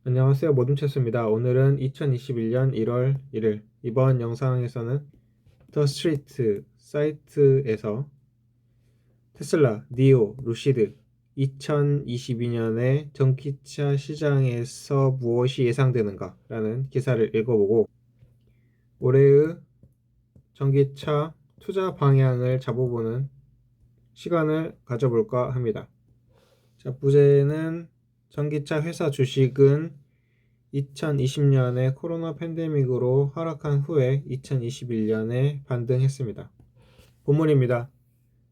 안녕하세요. 모둠체스입니다. 오늘은 2021년 1월 1일 이번 영상에서는 더 스트리트 사이트에서 테슬라, 니오, 루시드 2022년에 전기차 시장에서 무엇이 예상되는가 라는 기사를 읽어보고 올해의 전기차 투자 방향을 잡아보는 시간을 가져볼까 합니다. 자, 부제는 전기차 회사 주식은 2020년에 코로나 팬데믹으로 하락한 후에 2021년에 반등했습니다. 본문입니다.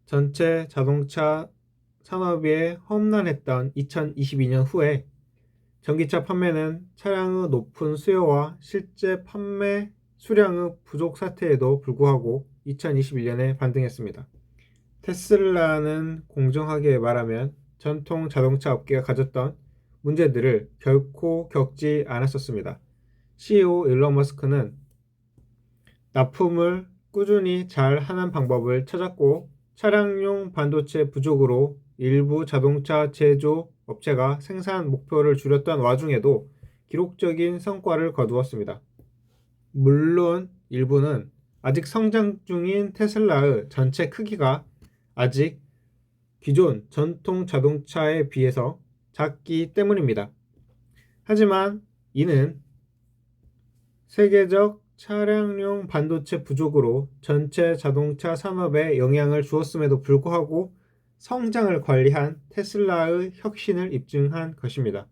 전체 자동차 산업에 험난했던 2022년 후에 전기차 판매는 차량의 높은 수요와 실제 판매 수량의 부족 사태에도 불구하고 2021년에 반등했습니다. 테슬라는 공정하게 말하면 전통 자동차 업계가 가졌던 문제들을 결코 겪지 않았었습니다. CEO 일론 머스크는 납품을 꾸준히 잘 하는 방법을 찾았고 차량용 반도체 부족으로 일부 자동차 제조 업체가 생산 목표를 줄였던 와중에도 기록적인 성과를 거두었습니다. 물론 일부는 아직 성장 중인 테슬라의 전체 크기가 아직 기존 전통 자동차에 비해서 작기 때문입니다. 하지만 이는 세계적 차량용 반도체 부족으로 전체 자동차 산업에 영향을 주었음에도 불구하고 성장을 관리한 테슬라의 혁신을 입증한 것입니다.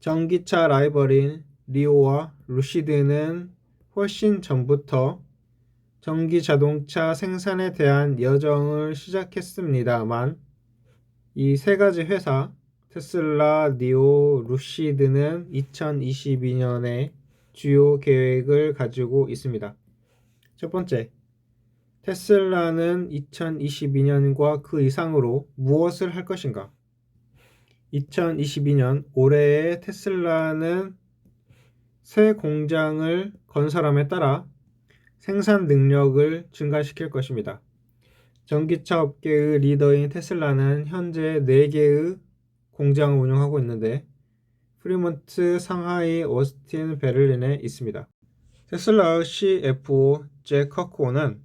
전기차 라이벌인 리오와 루시드는 훨씬 전부터 전기 자동차 생산에 대한 여정을 시작했습니다만 이 세 가지 회사 테슬라, 니오, 루시드는 2022년에 주요 계획을 가지고 있습니다. 첫 번째, 테슬라는 2022년과 그 이상으로 무엇을 할 것인가? 2022년 올해의 테슬라는 새 공장을 건설함에 따라 생산 능력을 증가시킬 것입니다. 전기차 업계의 리더인 테슬라는 현재 4개의 공장을 운영하고 있는데 프리먼트, 상하이, 오스틴, 베를린에 있습니다. 테슬라의 CFO 잭 커크오는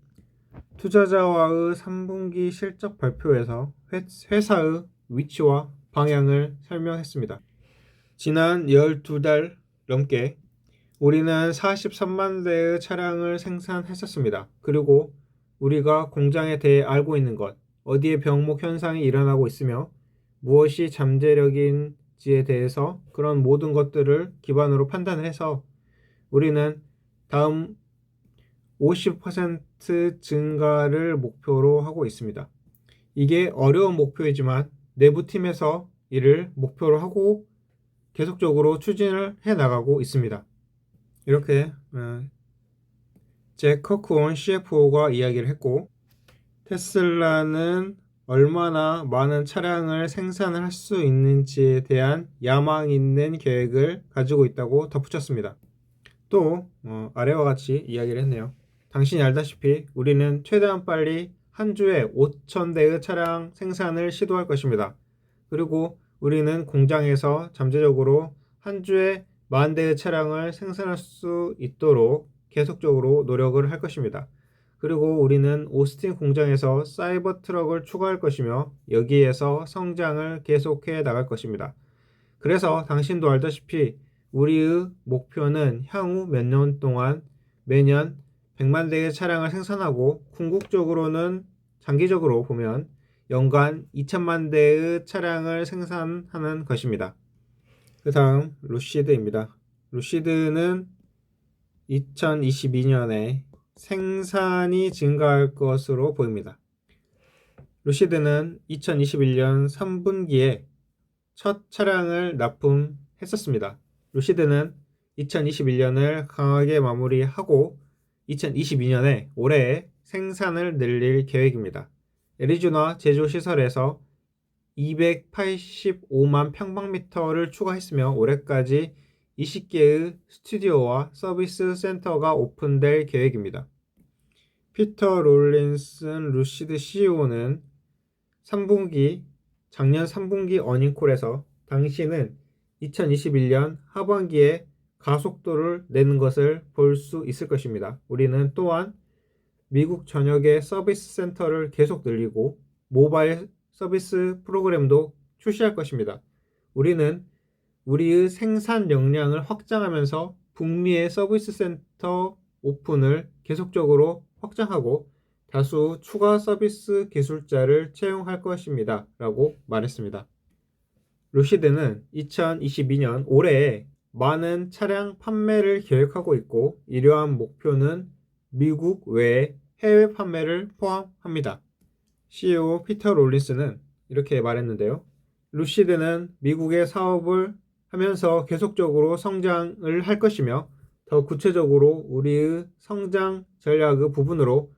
투자자와의 3분기 실적 발표에서 회사의 위치와 방향을 설명했습니다. 지난 12달 넘게 우리는 43만 대의 차량을 생산했었습니다. 그리고 우리가 공장에 대해 알고 있는 것, 어디에 병목 현상이 일어나고 있으며 무엇이 잠재력인지에 대해서 그런 모든 것들을 기반으로 판단을 해서 우리는 다음 50% 증가를 목표로 하고 있습니다. 이게 어려운 목표이지만 내부 팀에서 이를 목표로 하고 계속적으로 추진을 해 나가고 있습니다. 이렇게 잭 커크온 CFO가 이야기를 했고 테슬라는 얼마나 많은 차량을 생산을 할 수 있는지에 대한 야망 있는 계획을 가지고 있다고 덧붙였습니다. 또 아래와 같이 이야기를 했네요. 당신이 알다시피 우리는 최대한 빨리 한 주에 5,000대의 차량 생산을 시도할 것입니다. 그리고 우리는 공장에서 잠재적으로 한 주에 10,000대의 차량을 생산할 수 있도록 계속적으로 노력을 할 것입니다. 그리고 우리는 오스틴 공장에서 사이버 트럭을 추가할 것이며 여기에서 성장을 계속해 나갈 것입니다. 그래서 당신도 알다시피 우리의 목표는 향후 몇 년 동안 매년 100만 대의 차량을 생산하고 궁극적으로는 장기적으로 보면 연간 2천만 대의 차량을 생산하는 것입니다. 그 다음 루시드입니다. 루시드는 2022년에 생산이 증가할 것으로 보입니다. 루시드는 2021년 3분기에 첫 차량을 납품했었습니다. 루시드는 2021년을 강하게 마무리하고 2022년에 올해 생산을 늘릴 계획입니다. 애리조나 제조시설에서 285만 평방미터를 추가했으며 올해까지 20개의 스튜디오와 서비스 센터가 오픈될 계획입니다. 피터 롤린슨 루시드 CEO는 작년 3분기 어닝콜에서 당신은 2021년 하반기에 가속도를 내는 것을 볼 수 있을 것입니다. 우리는 또한 미국 전역의 서비스 센터를 계속 늘리고 모바일 서비스 프로그램도 출시할 것입니다. 우리는 우리의 생산 역량을 확장하면서 북미의 서비스 센터 오픈을 계속적으로 확장하고 다수 추가 서비스 기술자를 채용할 것입니다. 라고 말했습니다. 루시드는 2022년 올해에 많은 차량 판매를 계획하고 있고 이러한 목표는 미국 외 해외 판매를 포함합니다. CEO 피터 롤린스는 이렇게 말했는데요. 루시드는 미국의 사업을 하면서 계속적으로 성장을 할 것이며 더 구체적으로 우리의 성장 전략의 부분으로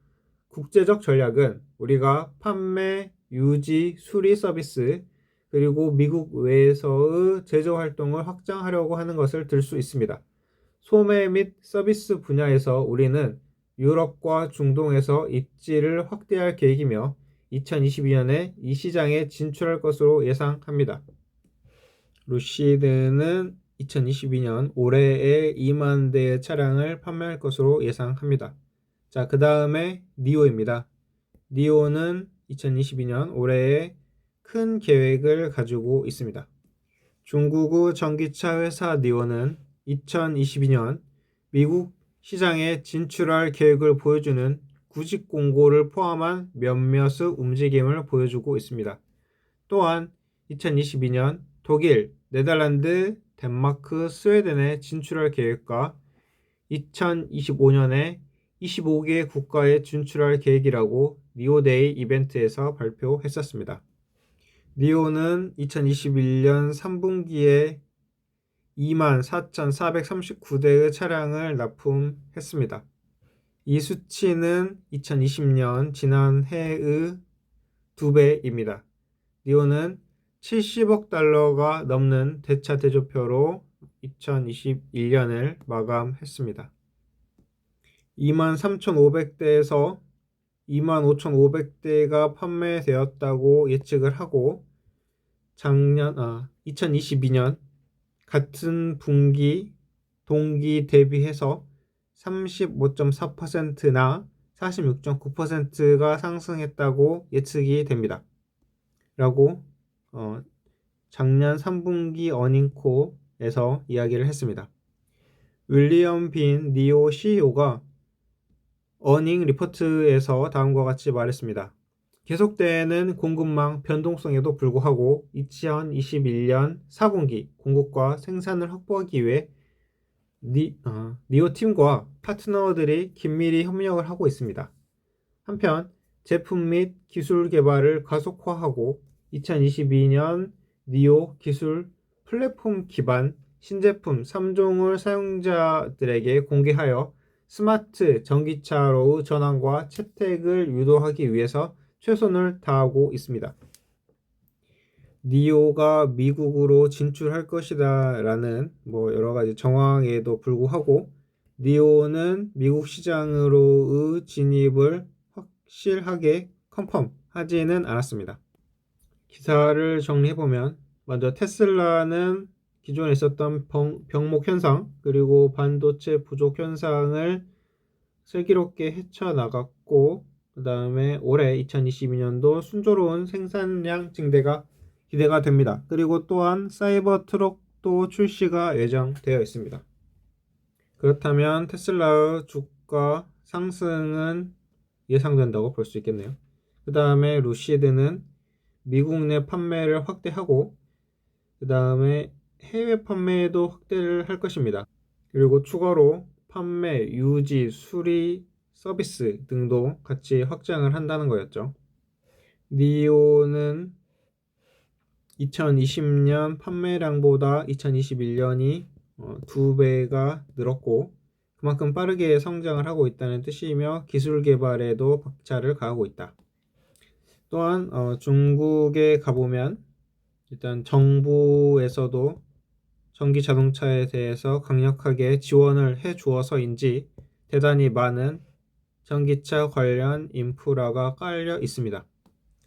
국제적 전략은 우리가 판매, 유지, 수리 서비스 그리고 미국 외에서의 제조 활동을 확장하려고 하는 것을 들 수 있습니다. 소매 및 서비스 분야에서 우리는 유럽과 중동에서 입지를 확대할 계획이며 2022년에 이 시장에 진출할 것으로 예상합니다. 루시드는 2022년 올해에 2만 대의 차량을 판매할 것으로 예상합니다. 자, 그 다음에 니오입니다. 니오는 2022년 올해에 큰 계획을 가지고 있습니다. 중국의 전기차 회사 니오는 2022년 미국 시장에 진출할 계획을 보여주는 구직 공고를 포함한 몇몇의 움직임을 보여주고 있습니다. 또한 2022년 독일, 네덜란드, 덴마크, 스웨덴에 진출할 계획과 2025년에 25개 국가에 진출할 계획이라고 니오데이 이벤트에서 발표했었습니다. 니오는 2021년 3분기에 24,439대의 차량을 납품했습니다. 이 수치는 2020년 지난해의 2배입니다. 니오는 70억 달러가 넘는 대차 대조표로 2021년을 마감했습니다. 23,500대에서 25,500대가 판매되었다고 예측을 하고 2022년 같은 분기 동기 대비해서 35.4%나 46.9%가 상승했다고 예측이 됩니다. 라고 작년 3분기 어닝콜에서 이야기를 했습니다. 윌리엄 빈 니오 CEO가 어닝 리포트에서 다음과 같이 말했습니다. 계속되는 공급망 변동성에도 불구하고 2021년 4분기 공급과 생산을 확보하기 위해 니오 팀과 파트너들이 긴밀히 협력을 하고 있습니다. 한편 제품 및 기술 개발을 가속화하고 2022년 니오 기술 플랫폼 기반 신제품 3종을 사용자들에게 공개하여 스마트 전기차로의 전환과 채택을 유도하기 위해서 최선을 다하고 있습니다. 니오가 미국으로 진출할 것이다 라는 여러 가지 정황에도 불구하고 니오는 미국 시장으로의 진입을 확실하게 컨펌하지는 않았습니다. 기사를 정리해보면 먼저 테슬라는 기존에 있었던 병목 현상 그리고 반도체 부족 현상을 슬기롭게 헤쳐나갔고 그 다음에 올해 2022년도 순조로운 생산량 증대가 기대가 됩니다. 그리고 또한 사이버 트럭도 출시가 예정되어 있습니다. 그렇다면 테슬라의 주가 상승은 예상된다고 볼 수 있겠네요. 그 다음에 루시드는 미국 내 판매를 확대하고 그 다음에 해외 판매에도 확대를 할 것입니다. 그리고 추가로 판매, 유지, 수리, 서비스 등도 같이 확장을 한다는 거였죠. 니오는 2020년 판매량보다 2021년이 2배가 늘었고 그만큼 빠르게 성장을 하고 있다는 뜻이며 기술 개발에도 박차를 가하고 있다. 또한 중국에 가보면 일단 정부에서도 전기 자동차에 대해서 강력하게 지원을 해 주어서인지 대단히 많은 전기차 관련 인프라가 깔려 있습니다.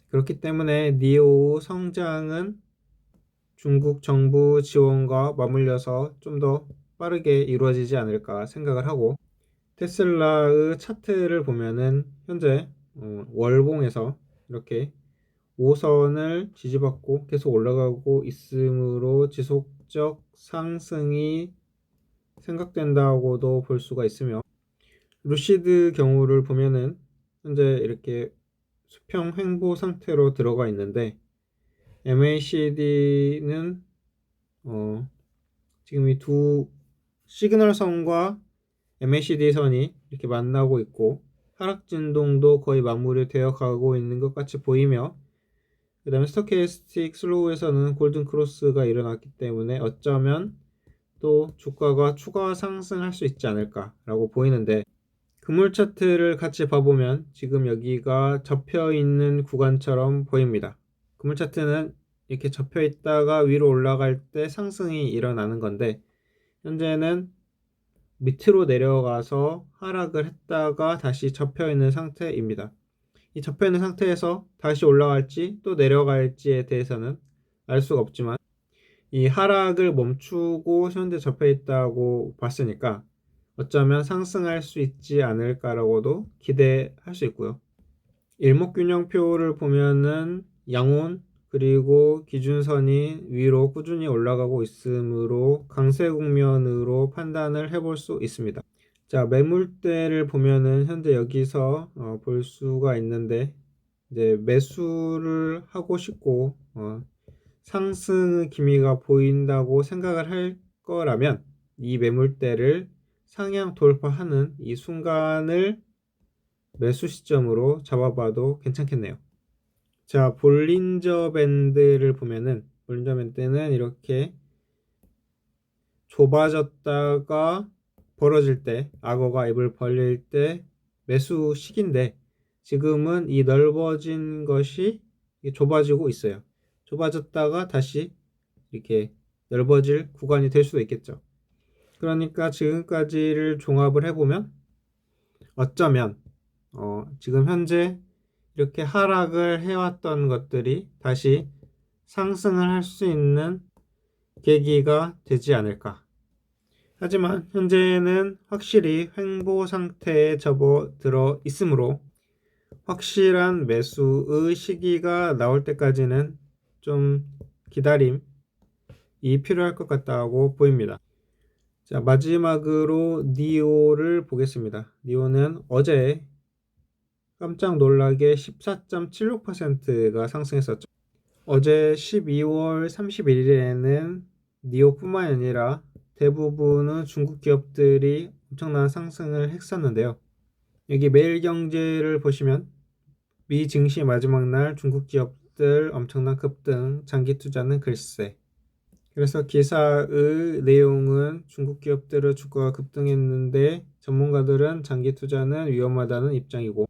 그렇기 때문에 니오 성장은 중국 정부 지원과 맞물려서 좀 더 빠르게 이루어지지 않을까 생각을 하고, 테슬라의 차트를 보면은 현재 월봉에서 이렇게 5선을 지지받고 계속 올라가고 있으므로 지속적 상승이 생각된다고도 볼 수가 있으며, 루시드 경우를 보면은 현재 이렇게 수평 횡보 상태로 들어가 있는데, MACD는 지금 이 두 시그널 선과 MACD 선이 이렇게 만나고 있고, 하락 진동도 거의 마무리되어 가고 있는 것 같이 보이며, 그 다음에 스토캐스틱 슬로우에서는 골든 크로스가 일어났기 때문에 어쩌면 또 주가가 추가 상승할 수 있지 않을까라고 보이는데, 그물 차트를 같이 봐보면 지금 여기가 접혀 있는 구간처럼 보입니다. 그물 차트는 이렇게 접혀 있다가 위로 올라갈 때 상승이 일어나는 건데, 현재는 밑으로 내려가서 하락을 했다가 다시 접혀 있는 상태입니다. 이 접혀 있는 상태에서 다시 올라갈지 또 내려갈지에 대해서는 알 수가 없지만, 이 하락을 멈추고 현재 접혀 있다고 봤으니까 어쩌면 상승할 수 있지 않을까라고도 기대할 수 있고요. 일목균형표를 보면은 양온 그리고 기준선이 위로 꾸준히 올라가고 있으므로 강세 국면으로 판단을 해볼 수 있습니다. 자, 매물대를 보면은 현재 여기서 볼 수가 있는데, 이제 매수를 하고 싶고 상승의 기미가 보인다고 생각을 할 거라면 이 매물대를 상향 돌파하는 이 순간을 매수 시점으로 잡아봐도 괜찮겠네요. 자, 볼린저 밴드를 보면은, 볼린저 밴드는 이렇게 좁아졌다가 벌어질 때, 악어가 입을 벌릴 때 매수 시기인데, 지금은 이 넓어진 것이 좁아지고 있어요. 좁아졌다가 다시 이렇게 넓어질 구간이 될 수도 있겠죠. 그러니까 지금까지를 종합을 해보면 어쩌면 지금 현재 이렇게 하락을 해왔던 것들이 다시 상승을 할 수 있는 계기가 되지 않을까. 하지만 현재는 확실히 횡보 상태에 접어들어 있으므로 확실한 매수의 시기가 나올 때까지는 좀 기다림이 필요할 것 같다고 보입니다. 자, 마지막으로 니오를 보겠습니다. 니오는 어제 깜짝 놀라게 14.76%가 상승했었죠. 어제 12월 31일에는 니오뿐만 아니라 대부분은 중국 기업들이 엄청난 상승을 했었는데요. 여기 매일경제를 보시면 미 증시 마지막 날 중국 기업들 엄청난 급등, 장기 투자는 글쎄. 그래서 기사의 내용은 중국 기업들의 주가가 급등했는데 전문가들은 장기 투자는 위험하다는 입장이고,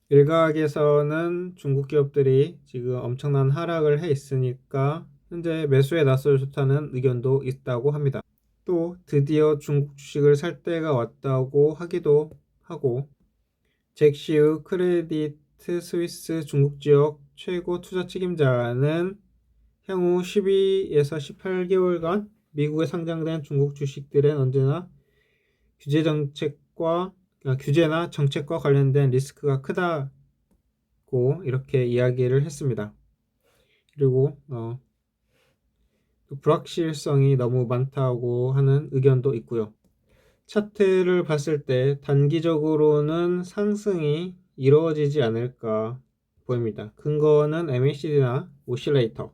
일각에서는 중국 기업들이 지금 엄청난 하락을 해 있으니까 현재 매수에 나설 좋다는 의견도 있다고 합니다. 또 드디어 중국 주식을 살 때가 왔다고 하기도 하고, 잭시의 크레디트 스위스 중국 지역 최고 투자 책임자는 향후 12에서 18개월간 미국에 상장된 중국 주식들은 언제나 규제나 정책과 관련된 리스크가 크다고 이렇게 이야기를 했습니다. 그리고 불확실성이 너무 많다고 하는 의견도 있고요. 차트를 봤을 때 단기적으로는 상승이 이루어지지 않을까 보입니다. 근거는 MACD나 오실레이터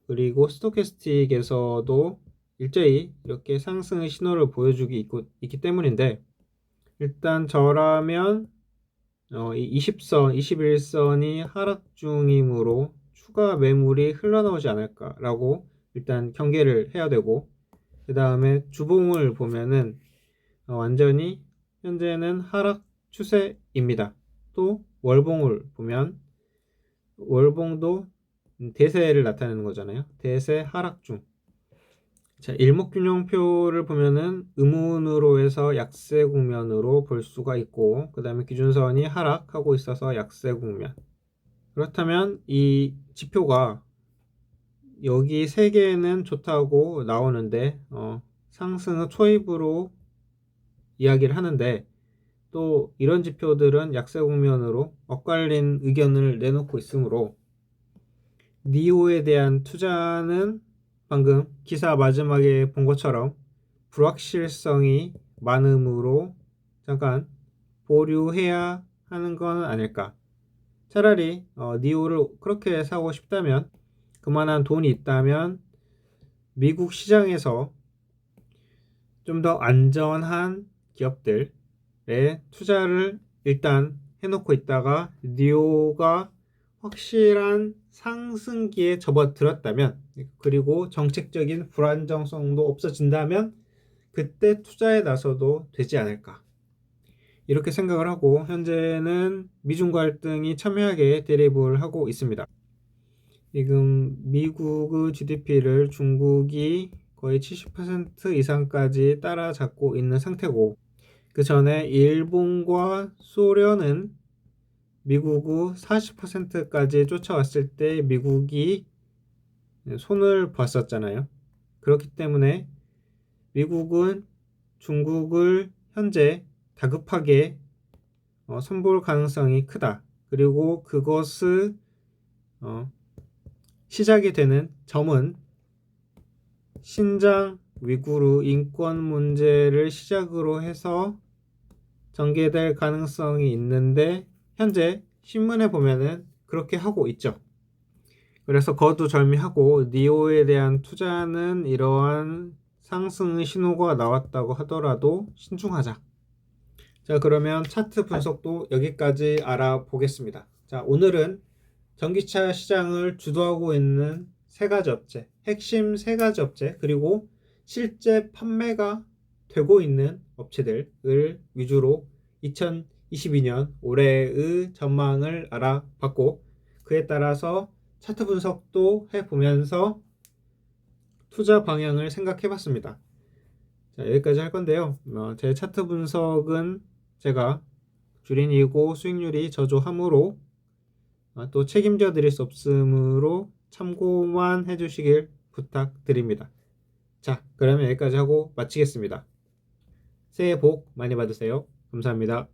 그리고 스토캐스틱에서도 일제히 이렇게 상승의 신호를 보여주고 있기 때문인데, 일단 저라면 이 20선, 21선이 하락 중이므로 추가 매물이 흘러나오지 않을까라고 일단 경계를 해야 되고, 그 다음에 주봉을 보면은 완전히 현재는 하락 추세입니다. 또 월봉을 보면 월봉도 대세를 나타내는 거잖아요. 대세 하락 중. 자, 일목균형표를 보면은 음운으로 해서 약세 국면으로 볼 수가 있고, 그 다음에 기준선이 하락하고 있어서 약세 국면. 그렇다면 이 지표가 여기 세 개는 좋다고 나오는데 상승은 초입으로 이야기를 하는데 또 이런 지표들은 약세 국면으로 엇갈린 의견을 내놓고 있으므로 니오에 대한 투자는 방금 기사 마지막에 본 것처럼 불확실성이 많으므로 잠깐 보류해야 하는 건 아닐까. 차라리 니오를 그렇게 사고 싶다면 그만한 돈이 있다면 미국 시장에서 좀 더 안전한 기업들에 투자를 일단 해놓고 있다가 니오가 확실한 상승기에 접어들었다면 그리고 정책적인 불안정성도 없어진다면 그때 투자에 나서도 되지 않을까 이렇게 생각을 하고 현재는 미중 갈등이 첨예하게 대립을 하고 있습니다. 지금 미국의 GDP를 중국이 거의 70% 이상까지 따라잡고 있는 상태고 그 전에 일본과 소련은 미국의 40%까지 쫓아왔을 때 미국이 손을 봤었잖아요. 그렇기 때문에 미국은 중국을 현재 다급하게 손볼 가능성이 크다. 그리고 그것을 시작이 되는 점은 신장 위구르 인권 문제를 시작으로 해서 전개될 가능성이 있는데 현재 신문에 보면은 그렇게 하고 있죠. 그래서 거두절미하고 니오에 대한 투자는 이러한 상승의 신호가 나왔다고 하더라도 신중하자. 자, 그러면 차트 분석도 여기까지 알아보겠습니다. 자, 오늘은 전기차 시장을 주도하고 있는 세 가지 업체, 핵심 세 가지 업체, 그리고 실제 판매가 되고 있는 업체들을 위주로 2022년 올해의 전망을 알아봤고 그에 따라서 차트 분석도 해보면서 투자 방향을 생각해봤습니다. 자, 여기까지 할 건데요. 제 차트 분석은 제가 주린이고 수익률이 저조하므로 또 책임져 드릴 수 없으므로 참고만 해주시길 부탁드립니다. 자, 그러면 여기까지 하고 마치겠습니다. 새해 복 많이 받으세요. 감사합니다.